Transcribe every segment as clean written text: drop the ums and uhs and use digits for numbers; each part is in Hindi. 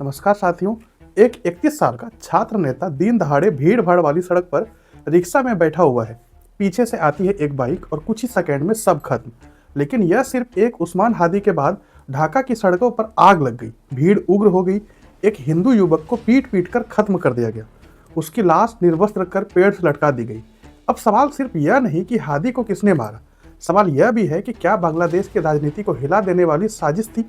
नमस्कार साथियों। एक 31 साल का छात्र नेता दिन दहाड़े भीड़ भाड़ वाली सड़क पर रिक्शा में बैठा हुआ है। पीछे से आती है एक बाइक और कुछ ही सेकंड में सब खत्म। लेकिन यह सिर्फ एक उस्मान हादी के बाद ढाका की सड़कों पर आग लग गई। भीड़ उग्र हो गई। एक हिंदू युवक को पीट पीट कर खत्म कर दिया गया। उसकी लाश निर्वस्त्र कर पेड़ से लटका दी गई। अब सवाल सिर्फ यह नहीं कि हादी को किसने मारा, सवाल यह भी है कि क्या बांग्लादेश की राजनीति को हिला देने वाली साजिश थी।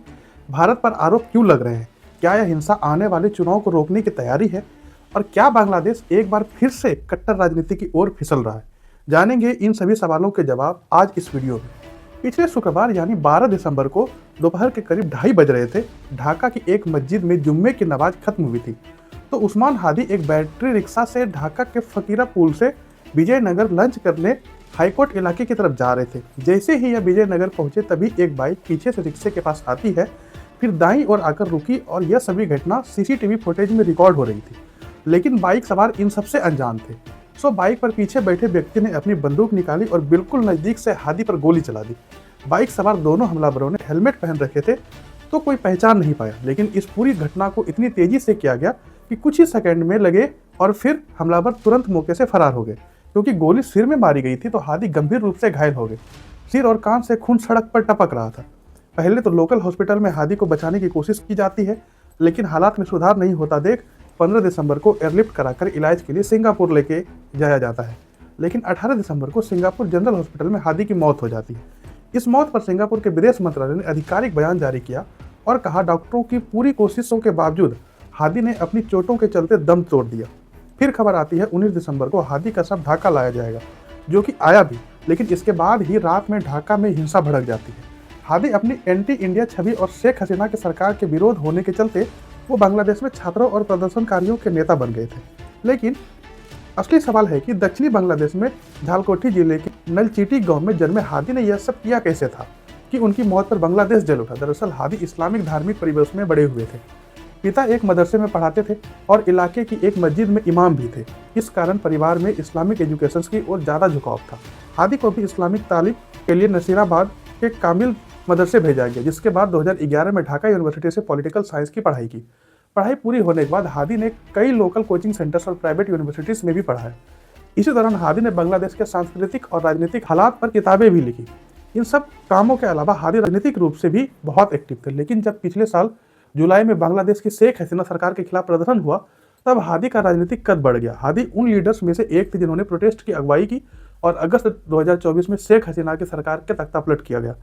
भारत पर आरोप क्यों लग रहे हैं? क्या यह हिंसा आने वाले चुनाव को रोकने की तैयारी है? और क्या बांग्लादेश एक बार फिर से कट्टर राजनीति की ओर फिसल रहा है? जानेंगे इन सभी सवालों के जवाब आज इस वीडियो में। पिछले शुक्रवार यानी 12 दिसंबर को दोपहर के करीब 2:30 बज रहे थे। ढाका की एक मस्जिद में जुम्मे की नमाज खत्म हुई थी तो उस्मान हादी एक बैटरी रिक्शा से ढाका के फकीरा पुल से विजयनगर लंच करने हाईकोर्ट इलाके की तरफ जा रहे थे। जैसे ही यह विजयनगर पहुंचे तभी एक बाइक पीछे से रिक्शे के पास आती है, फिर दाईं ओर आकर रुकी और यह सभी घटना सीसीटीवी फुटेज में रिकॉर्ड हो रही थी। लेकिन बाइक सवार इन सबसे अनजान थे। सो बाइक पर पीछे बैठे व्यक्ति ने अपनी बंदूक निकाली और बिल्कुल नजदीक से हादी पर गोली चला दी। बाइक सवार दोनों हमलावरों ने हेलमेट पहन रखे थे तो कोई पहचान नहीं पाया। लेकिन इस पूरी घटना को इतनी तेजी से किया गया कि कुछ ही सेकंड में लगे और फिर हमलावर तुरंत मौके से फरार हो गए। क्योंकि गोली सिर में मारी गई थी तो हादी गंभीर रूप से घायल हो गए। सिर और कान से खून सड़क पर टपक रहा था। पहले तो लोकल हॉस्पिटल में हादी को बचाने की कोशिश की जाती है, लेकिन हालात में सुधार नहीं होता देख 15 दिसंबर को एयरलिफ्ट कराकर इलाज के लिए सिंगापुर लेके जाया जाता है। लेकिन 18 दिसंबर को सिंगापुर जनरल हॉस्पिटल में हादी की मौत हो जाती है। इस मौत पर सिंगापुर के विदेश मंत्रालय ने आधिकारिक बयान जारी किया और कहा, डॉक्टरों की पूरी कोशिशों के बावजूद हादी ने अपनी चोटों के चलते दम तोड़ दिया। फिर खबर आती है 19 दिसंबर को हादी का शव ढाका लाया जाएगा, जो कि आया भी। लेकिन इसके बाद ही रात में ढाका में हिंसा भड़क जाती है। हादी अपनी एंटी इंडिया छवि और शेख हसीना के सरकार के विरोध होने के चलते वो बांग्लादेश में छात्रों और प्रदर्शनकारियों के नेता बन गए थे। लेकिन असली सवाल है कि दक्षिणी बांग्लादेश में झालकोठी जिले के नलचीटी गांव में जन्मे हादी ने यह सब किया कैसे था कि उनकी मौत पर बांग्लादेश जल उठा। दरअसल हादी इस्लामिक धार्मिक परिवेश में बड़े हुए थे। पिता एक मदरसे में पढ़ाते थे और इलाके की एक मस्जिद में इमाम भी थे। इस कारण परिवार में इस्लामिक एजुकेशन की ओर ज़्यादा झुकाव था। हादी को भी इस्लामिक तालीम के लिए नसीराबाद के कामिल मदरसे भेजा गया, जिसके बाद 2011 में ढाका यूनिवर्सिटी से पॉलिटिकल साइंस की पढ़ाई की। पढ़ाई पूरी होने के बाद हादी ने कई लोकल कोचिंग सेंटर्स और प्राइवेट यूनिवर्सिटीज में भी पढ़ा है। इसी दौरान हादी ने बांग्लादेश के सांस्कृतिक और राजनीतिक हालात पर किताबें भी लिखी। इन सब कामों के अलावा हादी राजनीतिक रूप से भी बहुत एक्टिव थे। लेकिन जब पिछले साल जुलाई में बांग्लादेश की शेख हसीना सरकार के खिलाफ प्रदर्शन हुआ, तब हादी का राजनीतिक कद बढ़ गया। हादी उन लीडर्स में से एक थे जिन्होंने प्रोटेस्ट की अगुवाई की और अगस्त 2024 में शेख हसीना की सरकार के तख्तापलट किया गया।